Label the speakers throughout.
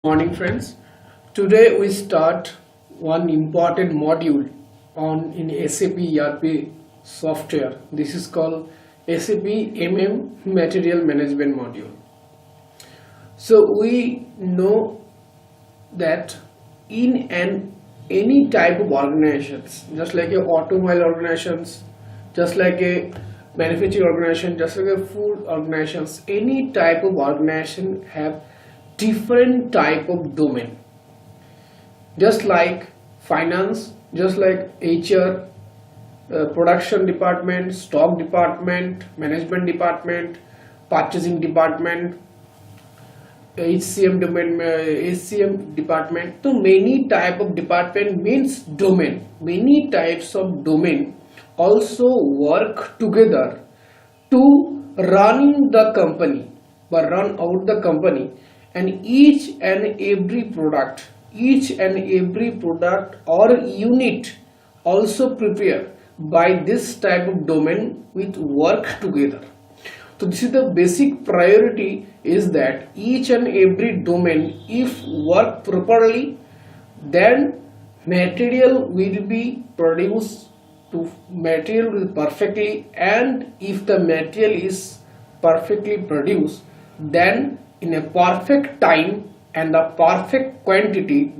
Speaker 1: Morning friends. Today we start one important module on in SAP ERP software. This is called SAP Material Management module. So we know that in any type of organizations, just like a automobile organizations, just like a manufacturing organization, just like a food organizations, any type of organization have different type of domain, just like finance, just like HR, production department, stock department, management department, purchasing department, HCM domain, HCM department. So many type of department means domain. Many types of domain also work together to run the company, but run out the company. And each and every product or unit also prepare by this type of domain with work together. So this is the basic priority, is that each and every domain if work properly, then material will be produced to material will perfectly, and if the material is perfectly produced, then in a perfect time and the perfect quantity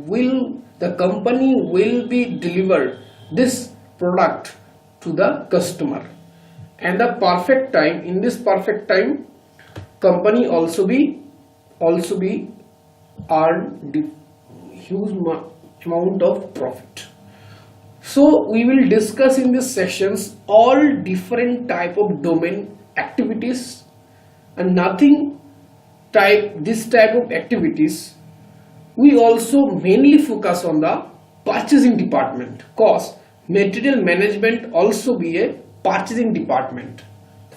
Speaker 1: the company will be delivered this product to the customer. And the perfect time, in this perfect time, company also be earn huge amount of profit. So we will discuss in these sessions all different type of domain activities, and this type of activities we also mainly focus on the purchasing department, cause material management also be a purchasing department.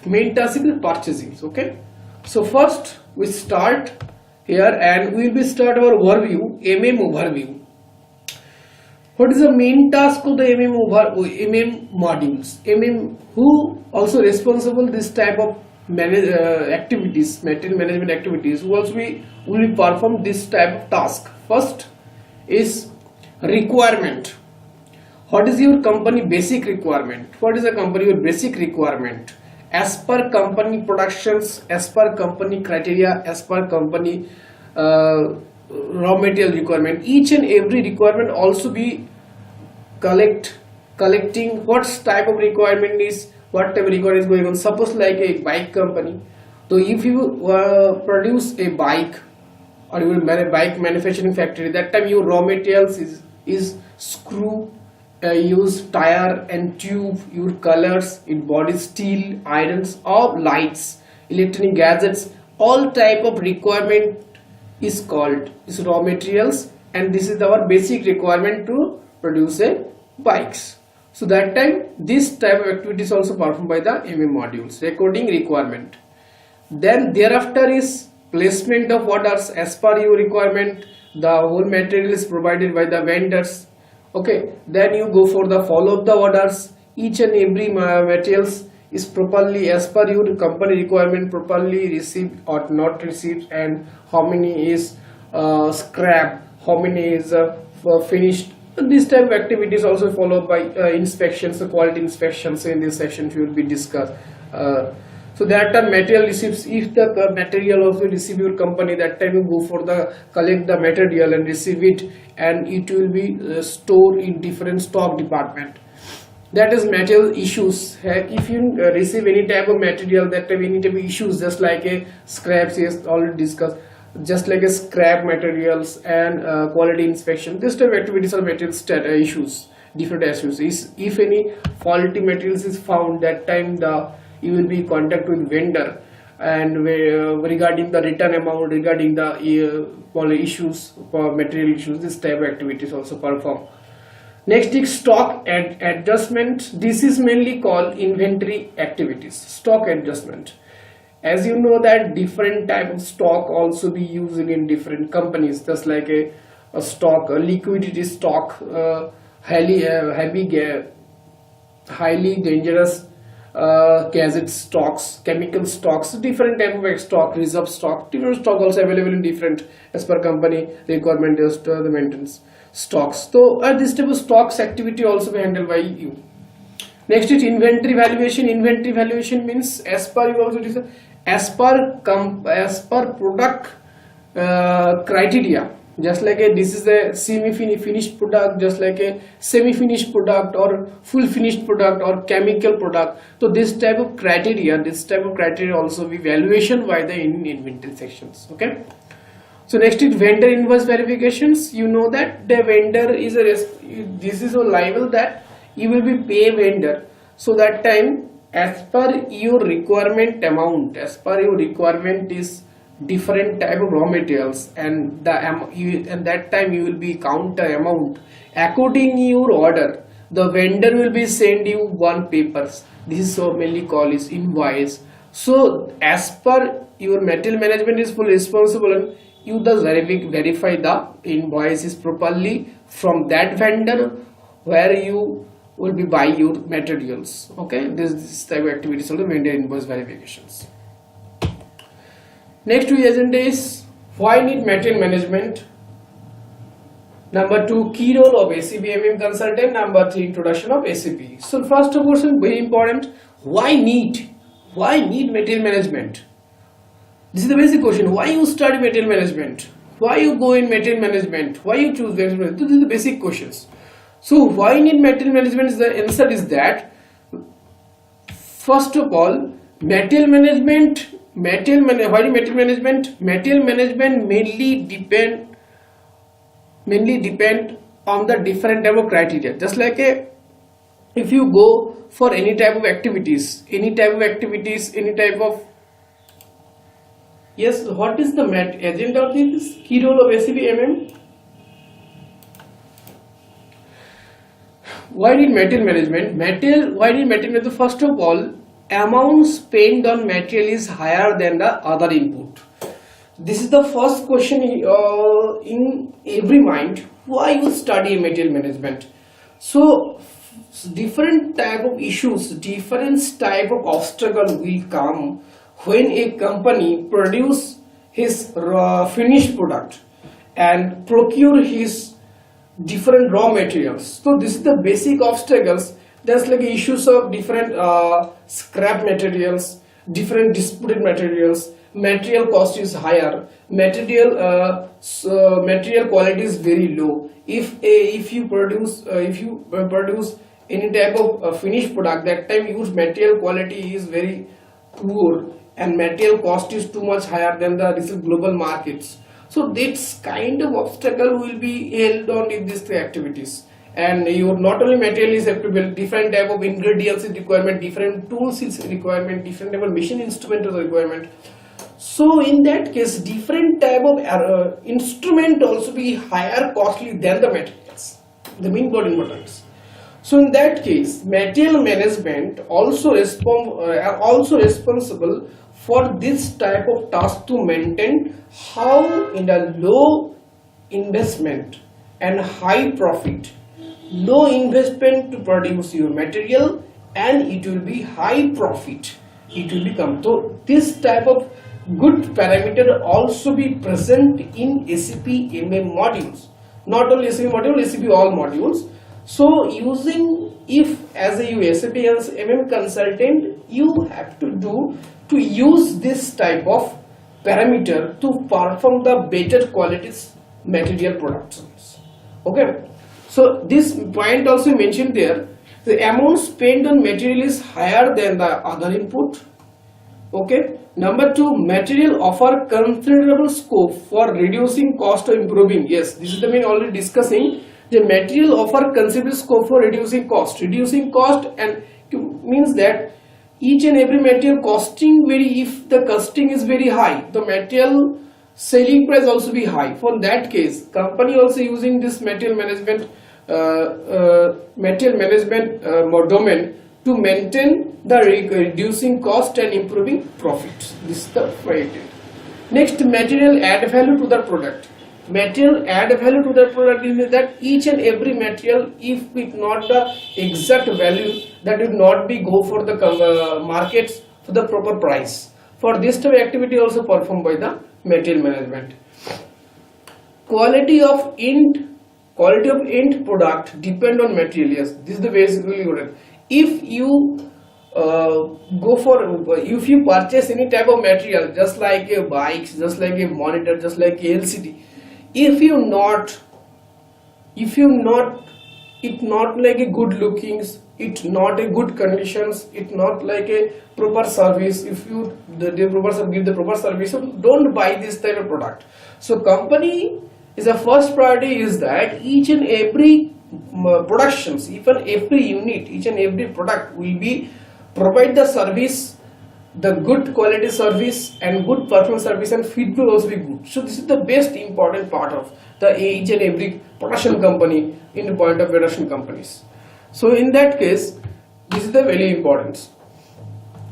Speaker 1: Main task is purchasing. Okay, so first we start here and we will start our overview, overview. What is the main task of the modules? Who also responsible this type of activities, material management activities, who also will perform this type of task. First is requirement. What is your company basic requirement? What is the company your basic requirement? As per company productions, as per company criteria, as per company raw material requirement, each and every requirement also be collecting what type of requirement is, what type of requirement is going on. Suppose like a bike company, so if you produce a bike or you will bike manufacturing factory, that time your raw materials is screw, use tire and tube, your colors in body, steel, irons or lights, electronic gadgets, all type of requirement is raw materials, and this is our basic requirement to produce a bikes. So that time this type of activity is also performed by the modules, recording requirement. Then thereafter is placement of orders as per your requirement. The whole material is provided by the vendors. Okay, then you go for the follow up the orders. Each and every materials is properly as per your company requirement, properly received or not received, and how many is scrap, how many is finished. This type of activities also followed by inspections, quality inspections. In this section we will be discussed. So that time material receipts, if the material also receive your company, that time you go for the collect the material and receive it, and it will be stored in different stock department. That is material issues. If you receive any type of material, that time any type of issues, just like a scraps, yes, already discussed, just like a scrap materials and quality inspection. This type of activities are material issues, different issues. If any faulty materials is found, that time you will be in contact with vendor, and regarding the return amount, regarding the issues, material issues, this type of activities also perform. Next is stock adjustment. This is mainly called inventory activities, stock adjustment. As you know that different type of stock also be using in different companies, just like a stock, a liquidity stock, highly dangerous gadget stocks, chemical stocks, different type of stock, reserve stock, different stock also available in different as per company requirement as to the maintenance stocks. So this type of stocks activity also be handled by you. Next is inventory valuation. Inventory valuation means as per you also discuss, as per product criteria. Just like this is a semi-finished product, just like a semi-finished product or full finished product or chemical product. So this type of criteria also be valuation by the inventory sections. Okay. So next is vendor invoice verifications. You know that the vendor is this is a liable that you will be pay vendor. So that time as per your requirement amount, as per your requirement is different type of raw materials, and that time you will be count the amount according your order. The vendor will be send you one papers. This is so mainly called is invoice. So as per your material management is full responsible, and you thus verify the invoice is properly from that vendor where you will be buy your materials. Okay, this type of activities are the vendor invoice verifications. Next agenda is why need material management. Number 2, key role of ACP MM consultant. Number 3, introduction of ACP. So first of all, very important, why need material management? This is the basic question. Why you study material management? Why you go in material management? Why you choose material management? This is the basic questions. So why need material management? The answer is that first of all, material management mainly depend on the different type of criteria. Just like if you go for any type of activities, yes, what is the agenda of this key role of ACP MM? Why need material management? First of all, amount spent on material is higher than the other input. This is the first question in every mind. Why you study material management? So different type of issues, different type of obstacle will come when a company produce his finished product and procure his different raw materials. So this is the basic obstacles. There's like issues of different scrap materials, different disputed materials, material cost is higher, material quality is very low. If you produce any type of finished product, that time your material quality is very poor and material cost is too much higher than the global markets. So this kind of obstacle will be held on in these three activities. And your not only material is applicable, different type of ingredients is requirement, different tools is requirement, different type of machine instrument is requirement. So in that case, different type of instrument also be higher costly than the materials, the main importance. So in that case, material management also responsible for this type of task to maintain how in a low investment and high profit, low investment to produce your material and it will be high profit, it will become. So this type of good parameter also be present in ACP MM modules, not only ACP module, ACP all modules. So if as a ACP MM consultant, you have to use this type of parameter to perform the better quality material productions. Okay, so this point also mentioned there, the amount spent on material is higher than the other input. Okay, number 2, material offer considerable scope for reducing cost or improving. Yes, this is the main already discussing. The material offer considerable scope for reducing cost. Reducing cost and means that each and every material costing if the costing is very high, the material selling price also be high. For that case, company also using this material management domain to maintain the reducing cost and improving profits. This is the point. Next, material add value to the product. material add value to the product is that each and every material, if it not the exact value, that will not be go for the markets for the proper price. For this type of activity also performed by the material management. Quality of end product depend on material. Yes, this is the basically good. If you if you purchase any type of material, just like a bike, just like a monitor, just like a LCD, if you not it not like a good lookings, it not a good conditions, it not like a proper service, if you give the proper service, so don't buy this type of product. So company is the first priority is that each and every productions, even every unit, each and every product will be provide the service, the good quality service and good performance service, and feedback will also be good. So this is the best important part of the each and every production company in the point of production companies. So in that case, this is the very important.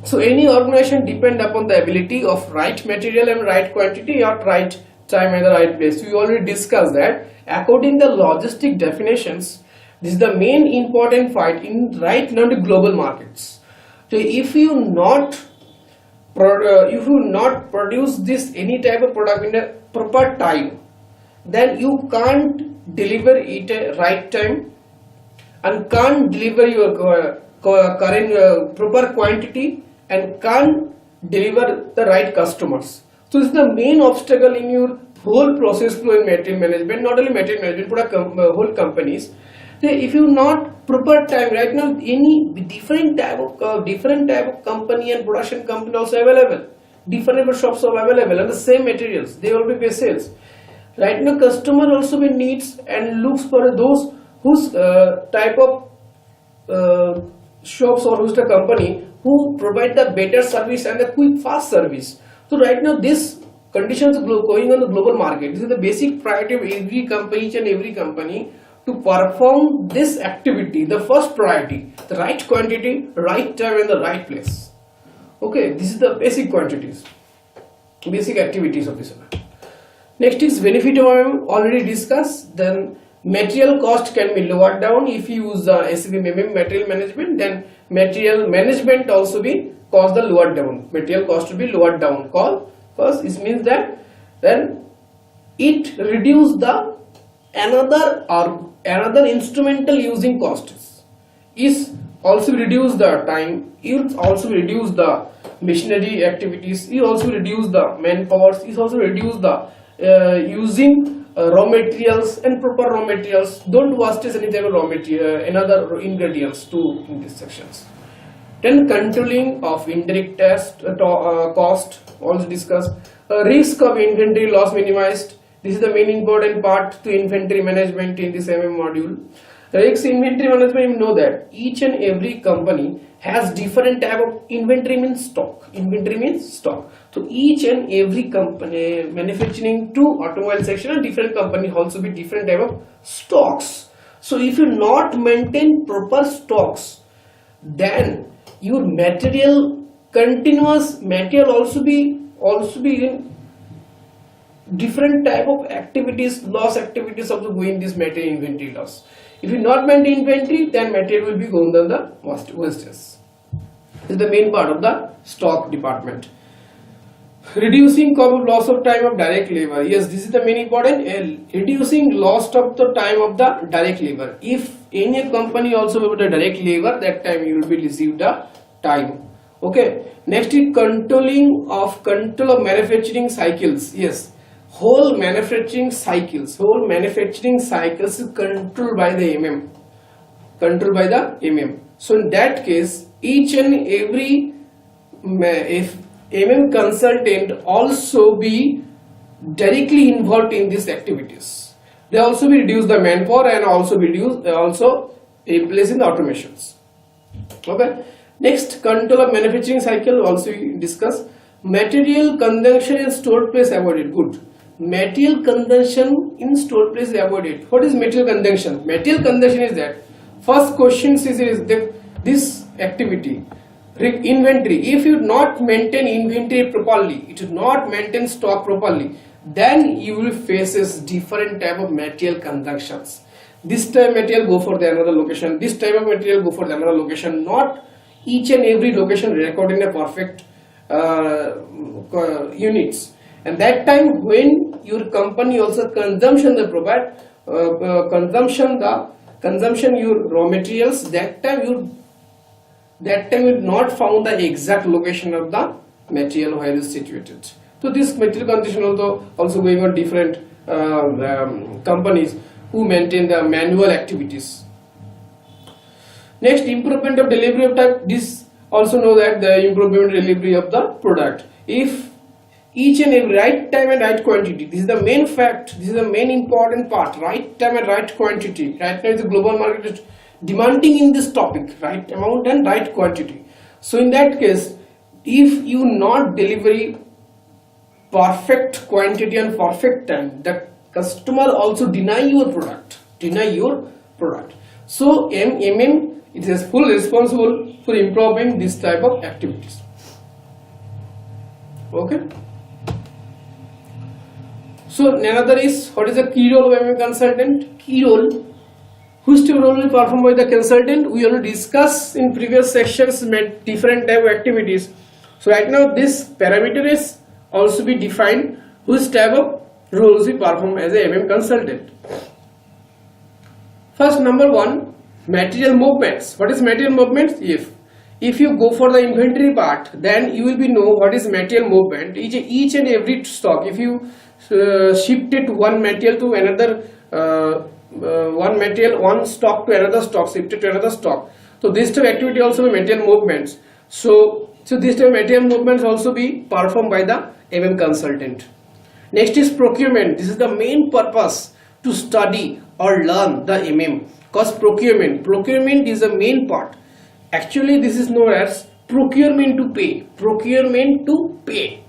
Speaker 1: So any organization depend upon the ability of right material and right quantity at right time and the right place. We already discussed that. According to the logistic definitions, this is the main important fight in right now the global markets. So if you not produce this any type of product in a proper time, then you can't deliver it at right time and can't deliver your current proper quantity and can't deliver the right customers. So this is the main obstacle in your whole process flow in material management, not only material management but whole companies. So if you not proper time, right now any different type of company and production company also available, different shops are available and the same materials, they will be pay sales. Right now customer also be needs and looks for those whose type of shops or who's the company who provide the better service and the quick fast service. So right now this conditions going on the global market, this is the basic priority of every company, each and every company, to perform this activity. The first priority, the right quantity, right time and the right place. Okay, this is the basic quantities, basic activities of this. Next is benefit of MM, already discussed. Then material cost can be lowered down if you use SAP MM material management. Then material management also be cost the lowered down. Material cost will be lowered down. First, it means that then it reduce the another instrumental using costs, is also reduce the time, it also reduce the machinery activities, it also reduce the manpower, it also reduce the using raw materials and proper raw materials. Don't waste any type of raw material, another ingredients too in these sections. Then controlling of indirect cost, also discussed. Risk of inventory loss minimized. This is the main important part to inventory management in this MM module. Risk inventory management, you know that each and every company has different type of inventory means stock. Inventory means stock. So each and every company manufacturing to automobile section and different company also be different type of stocks. So if you not maintain proper stocks, then your material continuous material also be in different type of activities, loss activities also going this material inventory loss. If you not maintain inventory, then material will be going on the wastage. This is the main part of the stock department. Reducing loss of time of direct labor. Yes, this is the main important. Reducing loss of the time of the direct labor. If any company also with the direct labor, that time you will be receive the time. Okay. Next is control of manufacturing cycles. Yes. Whole manufacturing cycles is controlled by the MM. So in that case, each and every if MM consultant also be directly involved in these activities. They also will reduce the manpower and also replacing the automations. Okay. Next, control of manufacturing cycle also we discuss. Material consumption in stored place avoided. Good. Material consumption in stored place avoided. What is material consumption? Material consumption is that first question is this activity. Inventory. If you not maintain inventory properly, it is not maintain stock properly, then you will faces different type of material conjunctions. This time material go for the another location, this type of material go for the another location. Not each and every location record in a perfect units. And that time when your company also consumption the provide consumption your raw materials, that time you not found the exact location of the material where is situated. So this material condition also going on different companies who maintain the manual activities. Next, improvement of delivery of type. This also know that the improvement delivery of the product. If each and every right time and right quantity, this is the main fact, this is the main important part. Right time and right quantity. Right now the global market is demanding in this topic, right amount and right quantity. So in that case, if you not delivery perfect quantity and perfect time, the customer also deny your product. So MM, it is full responsible for improving this type of activities. Okay. So another is, what is the key role of MM consultant? Key role, which role will perform by the consultant? We already discussed in previous sections different type of activities. So right now this parameter is also be defined which type of roles we perform as a MM consultant. First, number one, material movements. What is material movements? If you go for the inventory part, then you will be know what is material movement. Each and every stock, if you shifted one material to another, one stock to another stock, shifted to another stock. So this type of activity also be material movements. So this type of material movements also be performed by the MM consultant. Next is procurement. This is the main purpose to study or learn the MM, because procurement is the main part. Actually this is known as procurement to pay.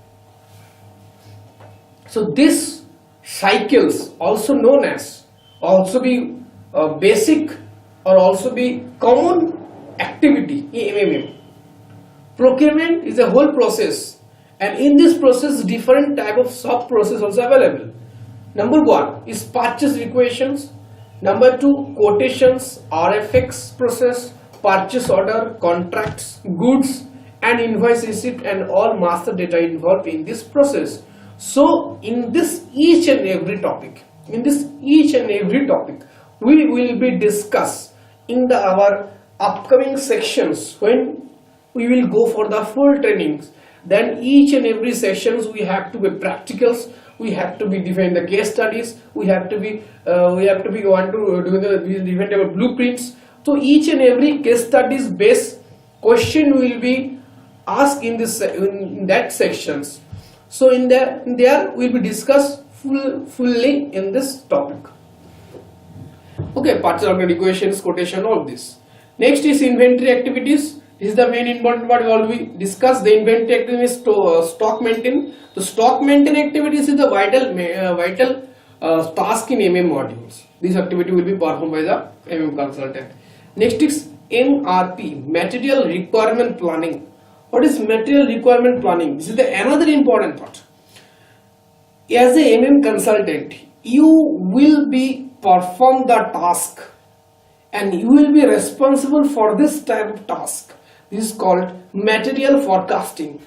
Speaker 1: So this cycles also known as also be basic or also be common activity in MM. Procurement is a whole process, and in this process different type of sub process also available. Number one is purchase requisitions, number two quotations, RFX process, purchase order, contracts, goods and invoice receipt, and all master data involved in this process. So in this each and every topic, we will be discuss in our upcoming sections when we will go for the full trainings. Then each and every sessions we have to be practicals, we have to be define the case studies, we have to be want to do the different blueprints. So each and every case studies based question will be asked in that sections. So in there will be discussed fully in this topic. Okay, purchase order equations, quotation, all this. Next is inventory activities. This is the main important part. We already discussed the inventory activities, stock maintain. The stock maintain activities is the vital task in MM modules. This activity will be performed by the MM consultant. Next is MRP, material requirement planning. What is material requirement planning? This is another important part. As a MM consultant, you will be perform the task and you will be responsible for this type of task. This is called material forecasting.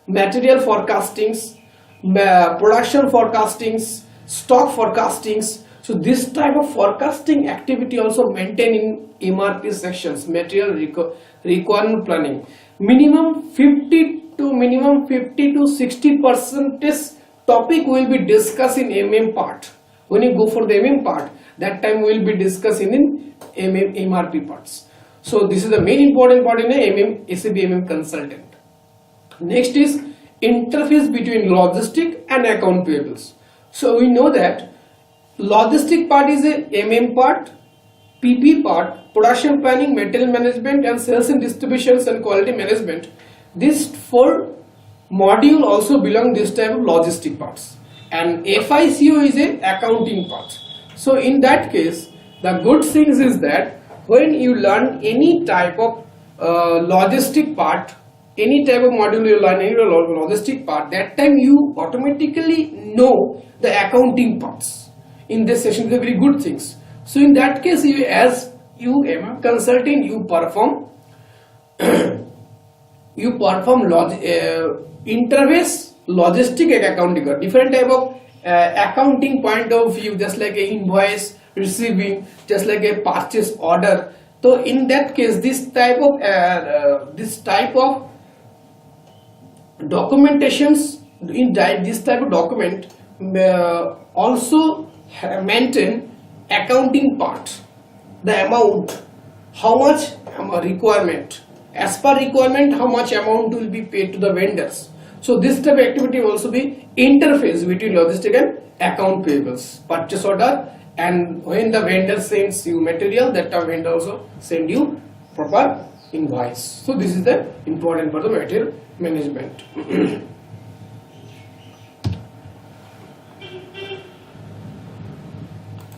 Speaker 1: Material forecastings, production forecastings, stock forecastings. So this type of forecasting activity also maintained in MRP sections, material requirement planning. Minimum 50 to 60% topic will be discussed in MM part. When you go for the MM part, that time we will be discussing in MRP parts. So this is the main important part in a SAP MM consultant. Next is interface between logistic and account payables. So we know that logistic part is a MM part, PP part, production planning, material management, and sales and distributions and quality management. These four module also belong this type of logistic parts, and FICO is a accounting part. So in that case, the good things is that when you learn any type of logistic part any type of module you learn, any logistic part, that time you automatically know the accounting parts. In this session, the very good things. So in that case, you, as you consultant, you perform interface logistic and accounting, different type of accounting point of view, just like a invoice receiving, just like a purchase order. So in that case, this type of documentations, in this type of document also maintain accounting part, the amount, how much requirement, as per requirement, how much amount will be paid to the vendors. So this type of activity will also be interface between logistic and account payables, purchase order, and when the vendor sends you material, that time vendor also send you proper invoice. So this is the important for the material management.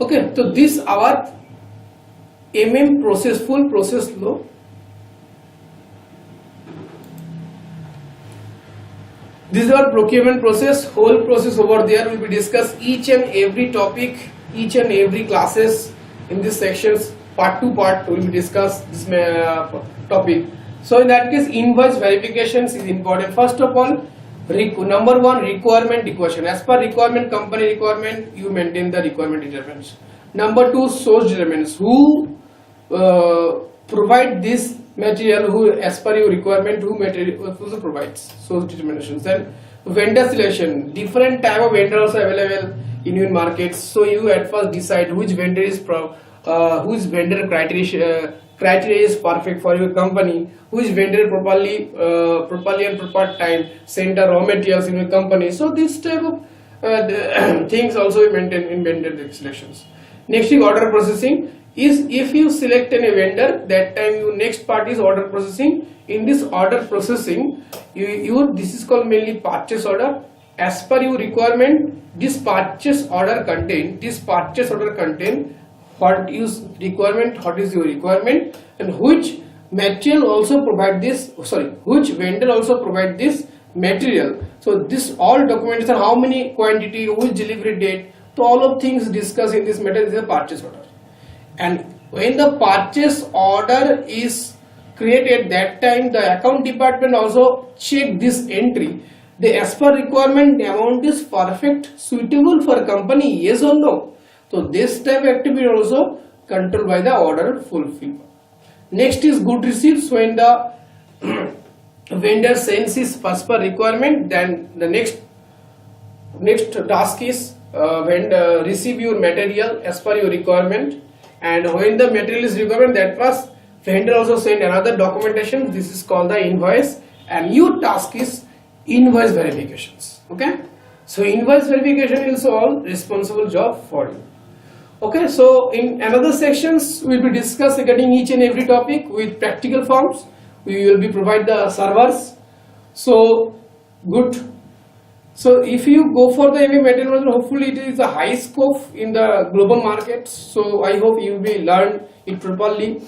Speaker 1: Okay, so this our process, full process flow. This is our procurement process, whole process over there will be discussed, each and every topic, each and every classes in this sections, part to part will be discussed this topic. So in that case, invoice verifications is important. First of all, number one, requirement equation. As per requirement, company requirement, you maintain the requirement determinants. Number two, source determinants. Who provide this material, who as per your requirement, who provides source determinations. Then vendor selection, different type of vendors are available in your markets. So you at first decide which vendor is whose vendor criteria is perfect for your company, which vendor properly and proper time send the raw materials in your company. So this type of things also maintain in vendor selections. Next is order processing. Is if you select any vendor, that time your next part is order processing. In this order processing, this is called mainly purchase order. As per your requirement, this purchase order contain what is requirement, what is your requirement, and which material also provide this, which vendor also provide this material. So this all documentation, how many quantity, which delivery date, so all of things discussed in this matter is a purchase order. And when the purchase order is created, that time the account department also check this entry. The as per requirement, the amount is perfect, suitable for company, yes or no. So this type of activity also controlled by the order fulfillment. Next is good receipts. When the vendor sends his as per requirement, then the next task is vendor receive your material as per your requirement. And when the material is required, that was vendor also send another documentation. This is called the invoice, and your task is invoice verifications. Okay, so invoice verification is all responsible job for you. Okay, so in another sections we will be discuss regarding each and every topic with practical forms. We will be provide the servers. So good. So if you go for the MA material management, hopefully it is a high scope in the global market. So I hope you will learn it properly.